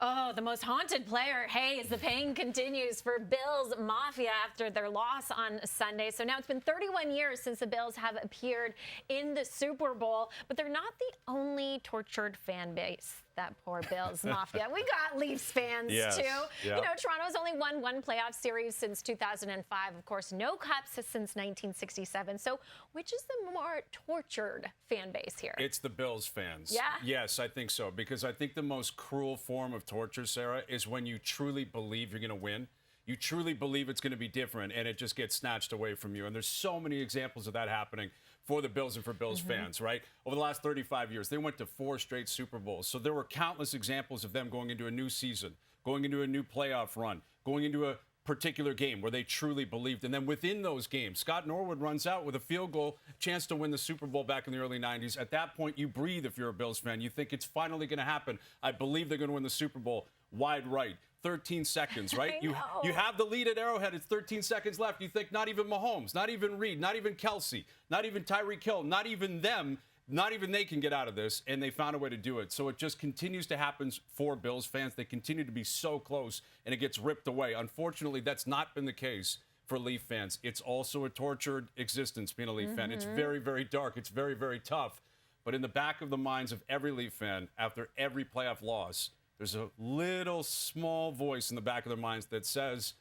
Oh, the most haunted player. Hey, as the pain continues for Bills Mafia after their loss on Sunday. So now it's been 31 years since the Bills have appeared in the Super Bowl, but they're not the only tortured fan base. That poor Bills Mafia. We got Leafs fans too. Yep. You know, Toronto's only won one playoff series since 2005. Of course, no cups since 1967. So which is the more tortured fan base here? It's the Bills fans. Yeah? Yes, I think so. Because I think the most cruel form of torture, Sarah, is when you truly believe you're going to win. You truly believe it's going to be different, and it just gets snatched away from you. And there's so many examples of that happening for the Bills and for Bills fans, right? Over the last 35 years, they went to 4 straight Super Bowls. So there were countless examples of them going into a new season, going into a new playoff run, going into a particular game where they truly believed. And then within those games, Scott Norwood runs out with a field goal chance to win the Super Bowl back in the early 90s. At that point, you breathe if you're a Bills fan. You think it's finally going to happen. I believe they're going to win the Super Bowl. Wide right. 13 seconds, right? You have the lead at Arrowhead. It's 13 seconds left. You think not even Mahomes, not even Reed, not even Kelsey, not even Tyreek Hill, not even them, not even they can get out of this, and they found a way to do it. So it just continues to happen for Bills fans. They continue to be so close, and it gets ripped away. Unfortunately, that's not been the case for Leaf fans. It's also a tortured existence being a Leaf fan. It's very, very dark. It's very, very tough. But in the back of the minds of every Leaf fan, after every playoff loss, there's a little small voice in the back of their minds that says,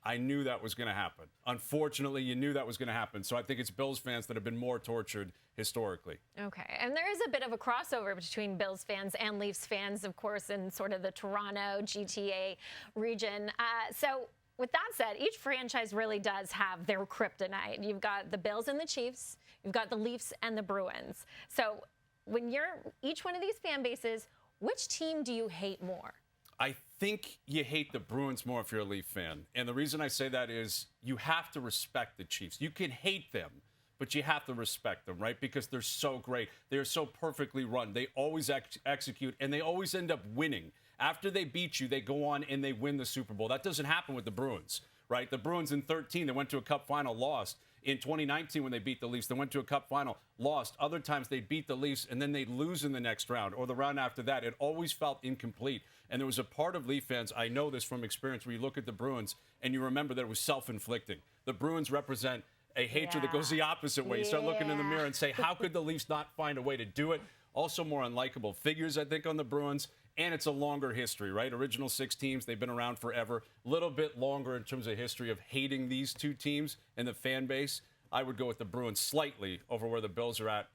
I knew that was going to happen. Unfortunately, you knew that was going to happen. So I think it's Bills fans that have been more tortured historically. Okay. And there is a bit of a crossover between Bills fans and Leafs fans, of course, in sort of the Toronto GTA region. So with that said, each franchise really does have their kryptonite. You've got the Bills and the Chiefs. You've got the Leafs and the Bruins. So when you're each one of these fan bases, which team do you hate more? I think you hate the Bruins more if you're a Leaf fan. And the reason I say that is you have to respect the Chiefs. You can hate them, but you have to respect them, right? Because they're so great. They're so perfectly run. They always execute, and they always end up winning. After they beat you, they go on and they win the Super Bowl. That doesn't happen with the Bruins, right? The Bruins in 2013, they went to a Cup final, lost. In 2019, when they beat the Leafs, they went to a Cup final, lost. Other times they'd beat the Leafs, and then they'd lose in the next round or the round after that. It always felt incomplete. And there was a part of Leaf fans, I know this from experience, where you look at the Bruins and you remember that it was self-inflicting. The Bruins represent a hatred that goes the opposite way. You start looking in the mirror and say, how could the Leafs not find a way to do it? Also more unlikable figures, I think, on the Bruins. And it's a longer history, right? Original 6 teams, they've been around forever. A little bit longer in terms of history of hating these 2 teams and the fan base. I would go with the Bruins slightly over where the Bills are at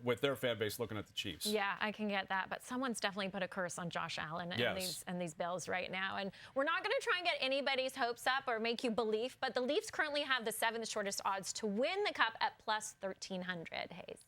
with their fan base looking at the Chiefs. Yeah, I can get that. But someone's definitely put a curse on Josh Allen and these Bills right now. And we're not going to try and get anybody's hopes up or make you believe, but the Leafs currently have the 7th shortest odds to win the Cup at plus 1,300, Hayes.